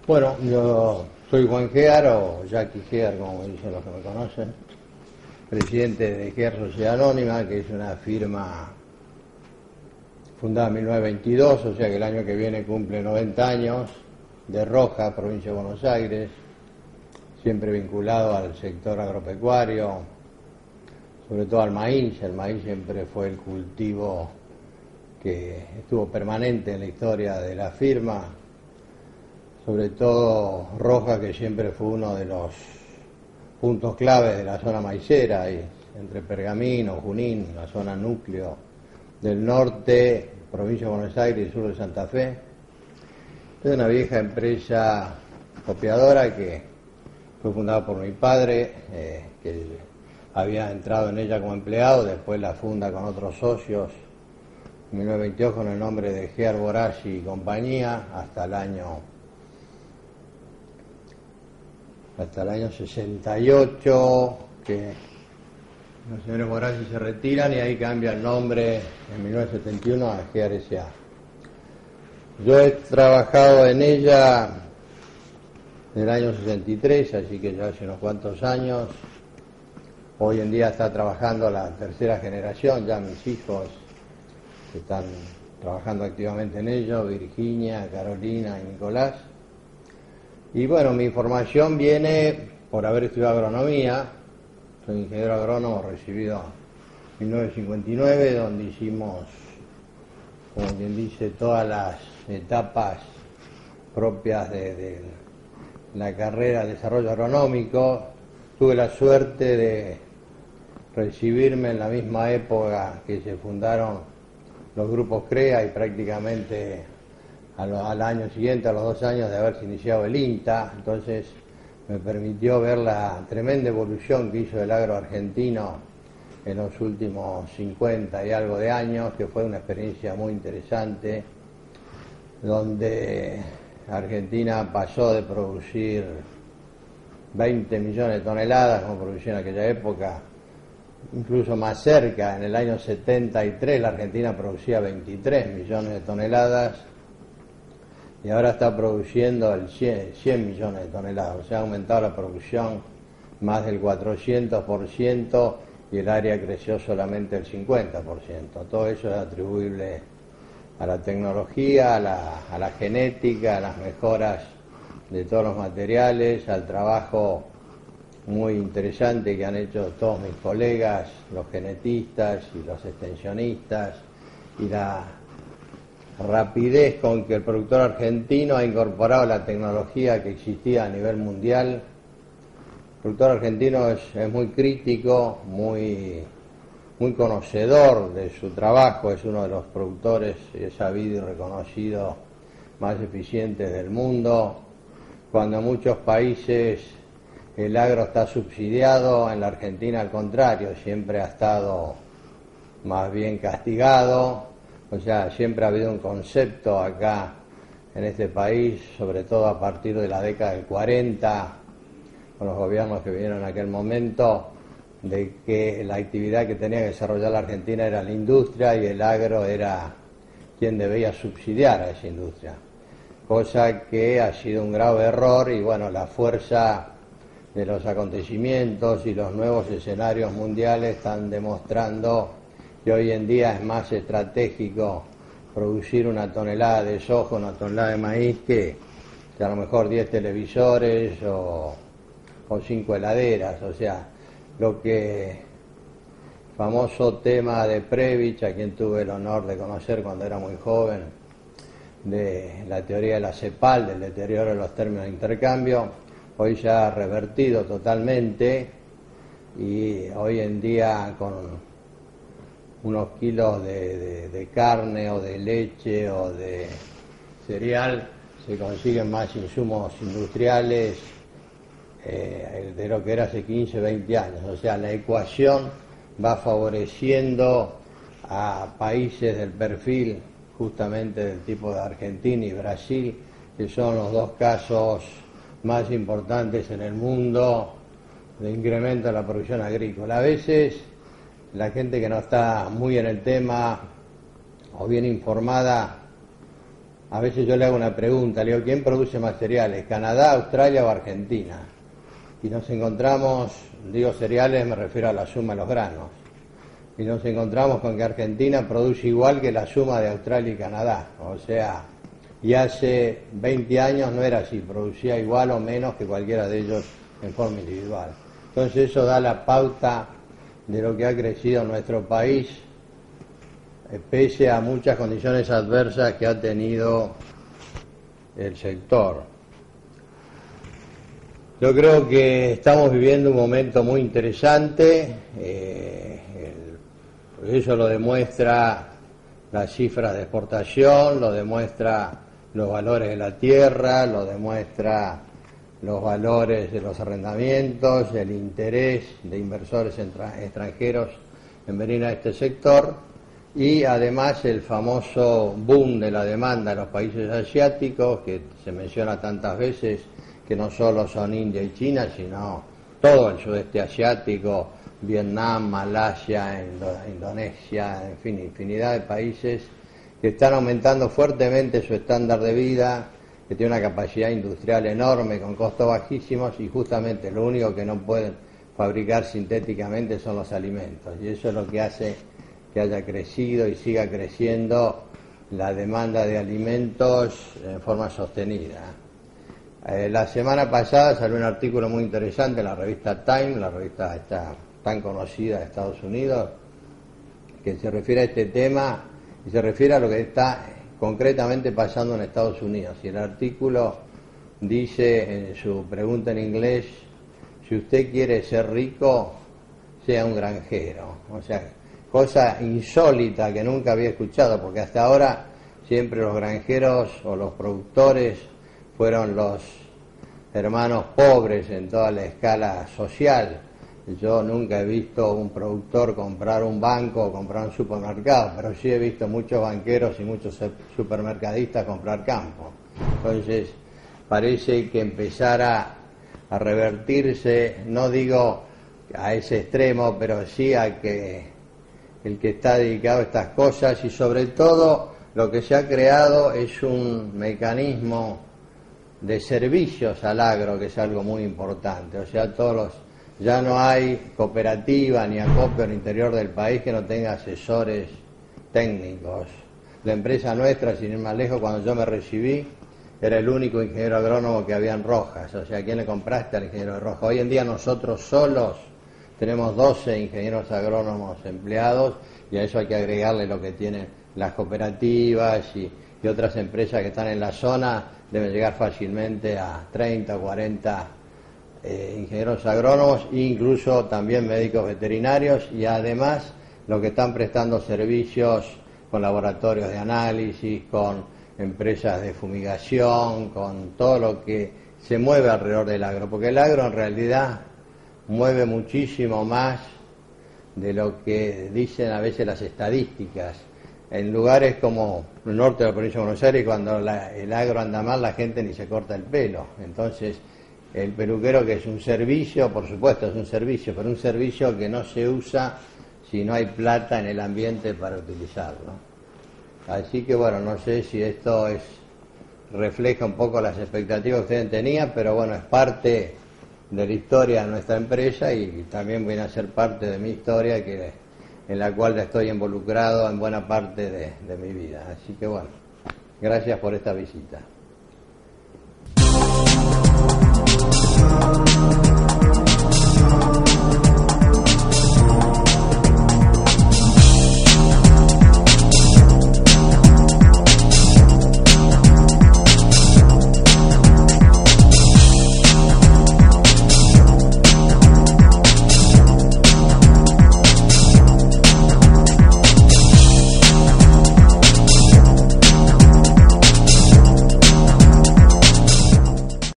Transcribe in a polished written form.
Bueno, yo soy Juan Gear, o Jackie Gear, como dicen los que me conocen, presidente de Gear Sociedad Anónima, que es una firma fundada en 1922, o sea que el año que viene cumple 90 años, de Roja, provincia de Buenos Aires, siempre vinculado al sector agropecuario, sobre todo al maíz. El maíz siempre fue el cultivo que estuvo permanente en la historia de la firma, sobre todo Roja, que siempre fue uno de los puntos claves de la zona maicera, y entre Pergamino, Junín, la zona núcleo del norte, provincia de Buenos Aires y sur de Santa Fe. Es una vieja empresa copiadora que fue fundada por mi padre, que había entrado en ella como empleado, después la funda con otros socios en 1922 con el nombre de Gear Borassi y compañía, hasta el año 68, que los señores Borassi se retiran y ahí cambia el nombre en 1971 a Gear S.A. Yo he trabajado en ella en el año 63, así que ya hace unos cuantos años. Hoy en día está trabajando la tercera generación, ya mis hijos están trabajando activamente en ello, Virginia, Carolina y Nicolás. Y bueno, mi formación viene por haber estudiado agronomía. Soy ingeniero agrónomo recibido en 1959, donde hicimos, como quien dice, todas las etapas propias de la carrera de desarrollo agronómico. Tuve la suerte de recibirme en la misma época que se fundaron los grupos CREA y prácticamente al año siguiente, a los 2 años de haberse iniciado el INTA. Entonces me permitió ver la tremenda evolución que hizo el agro argentino en los últimos 50 y algo de años, que fue una experiencia muy interesante, donde Argentina pasó de producir 20 millones de toneladas, como producía en aquella época, incluso más cerca. En el año 73 la Argentina producía 23 millones de toneladas y ahora está produciendo el 100 millones de toneladas, o sea, ha aumentado la producción más del 400% y el área creció solamente el 50%. Todo eso es atribuible a la tecnología, a la genética, a las mejoras de todos los materiales, al trabajo muy interesante que han hecho todos mis colegas, los genetistas y los extensionistas, y la rapidez con que el productor argentino ha incorporado la tecnología que existía a nivel mundial. El productor argentino es muy crítico, muy conocedor de su trabajo, es uno de los productores, es sabido y reconocido, más eficientes del mundo. Cuando en muchos países el agro está subsidiado, en la Argentina al contrario, siempre ha estado más bien castigado. O sea, siempre ha habido un concepto acá en este país, sobre todo a partir de la década del 40, con los gobiernos que vinieron en aquel momento, de que la actividad que tenía que desarrollar la Argentina era la industria y el agro era quien debía subsidiar a esa industria, cosa que ha sido un grave error. Y bueno, la fuerza de los acontecimientos y los nuevos escenarios mundiales están demostrando que hoy en día es más estratégico producir 1 tonelada de soja, 1 tonelada de maíz, que a lo mejor 10 televisores o 5 heladeras. O sea, lo que famoso tema de Previch, a quien tuve el honor de conocer cuando era muy joven, de la teoría de la CEPAL, del deterioro de los términos de intercambio, hoy se ha revertido totalmente, y hoy en día con unos kilos de carne o de leche o de cereal se consiguen más insumos industriales de lo que era hace 15, 20 años. O sea, la ecuación va favoreciendo a países del perfil justamente del tipo de Argentina y Brasil, que son los 2 casos más importantes en el mundo de incremento de la producción agrícola. A veces la gente que no está muy en el tema o bien informada, a veces yo le hago una pregunta, le digo, ¿quién produce más cereales? ¿Canadá, Australia o Argentina? Y nos encontramos, digo cereales, me refiero a la suma de los granos, y nos encontramos con que Argentina produce igual que la suma de Australia y Canadá, o sea, y hace 20 años no era así, producía igual o menos que cualquiera de ellos en forma individual. Entonces eso da la pauta de lo que ha crecido nuestro país, pese a muchas condiciones adversas que ha tenido el sector. Yo creo que estamos viviendo un momento muy interesante, eso lo demuestra las cifras de exportación, lo demuestra los valores de la tierra, lo demuestra los valores de los arrendamientos, el interés de inversores extranjeros en venir a este sector y además el famoso boom de la demanda de los países asiáticos que se menciona tantas veces, que no solo son India y China, sino todo el sudeste asiático, Vietnam, Malasia, Indonesia, en fin, infinidad de países que están aumentando fuertemente su estándar de vida, que tiene una capacidad industrial enorme, con costos bajísimos, y justamente lo único que no pueden fabricar sintéticamente son los alimentos. Y eso es lo que hace que haya crecido y siga creciendo la demanda de alimentos en forma sostenida. La semana pasada salió un artículo muy interesante en la revista Time, la revista esta tan conocida de Estados Unidos, que se refiere a este tema y se refiere a lo que está concretamente pasando en Estados Unidos. Y el artículo dice en su pregunta en inglés, si usted quiere ser rico, sea un granjero. O sea, cosa insólita que nunca había escuchado, porque hasta ahora siempre los granjeros o los productores fueron los hermanos pobres en toda la escala social. Yo nunca he visto un productor comprar un banco o comprar un supermercado, pero sí he visto muchos banqueros y muchos supermercadistas comprar campo. Entonces, parece que empezara a revertirse, no digo a ese extremo, pero sí a que el que está dedicado a estas cosas, y sobre todo lo que se ha creado es un mecanismo de servicios al agro, que es algo muy importante. O sea, ya no hay cooperativa ni acopio al interior del país que no tenga asesores técnicos. La empresa nuestra, sin ir más lejos, cuando yo me recibí, era el único ingeniero agrónomo que había en Rojas. O sea, ¿a quién le compraste? Al ingeniero de Rojas. Hoy en día nosotros solos tenemos 12 ingenieros agrónomos empleados, y a eso hay que agregarle lo que tienen las cooperativas y otras empresas que están en la zona. Deben llegar fácilmente a 30 o 40 ingenieros agrónomos, e incluso también médicos veterinarios, y además los que están prestando servicios con laboratorios de análisis, con empresas de fumigación, con todo lo que se mueve alrededor del agro, porque el agro en realidad mueve muchísimo más de lo que dicen a veces las estadísticas. En lugares como el norte de la provincia de Buenos Aires, cuando el agro anda mal, la gente ni se corta el pelo. Entonces, el peluquero, que es un servicio, por supuesto es un servicio, pero un servicio que no se usa si no hay plata en el ambiente para utilizarlo. Así que bueno, no sé si esto refleja un poco las expectativas que ustedes tenían, pero bueno, es parte de la historia de nuestra empresa y también viene a ser parte de mi historia, en la cual estoy involucrado en buena parte de mi vida. Así que bueno, gracias por esta visita.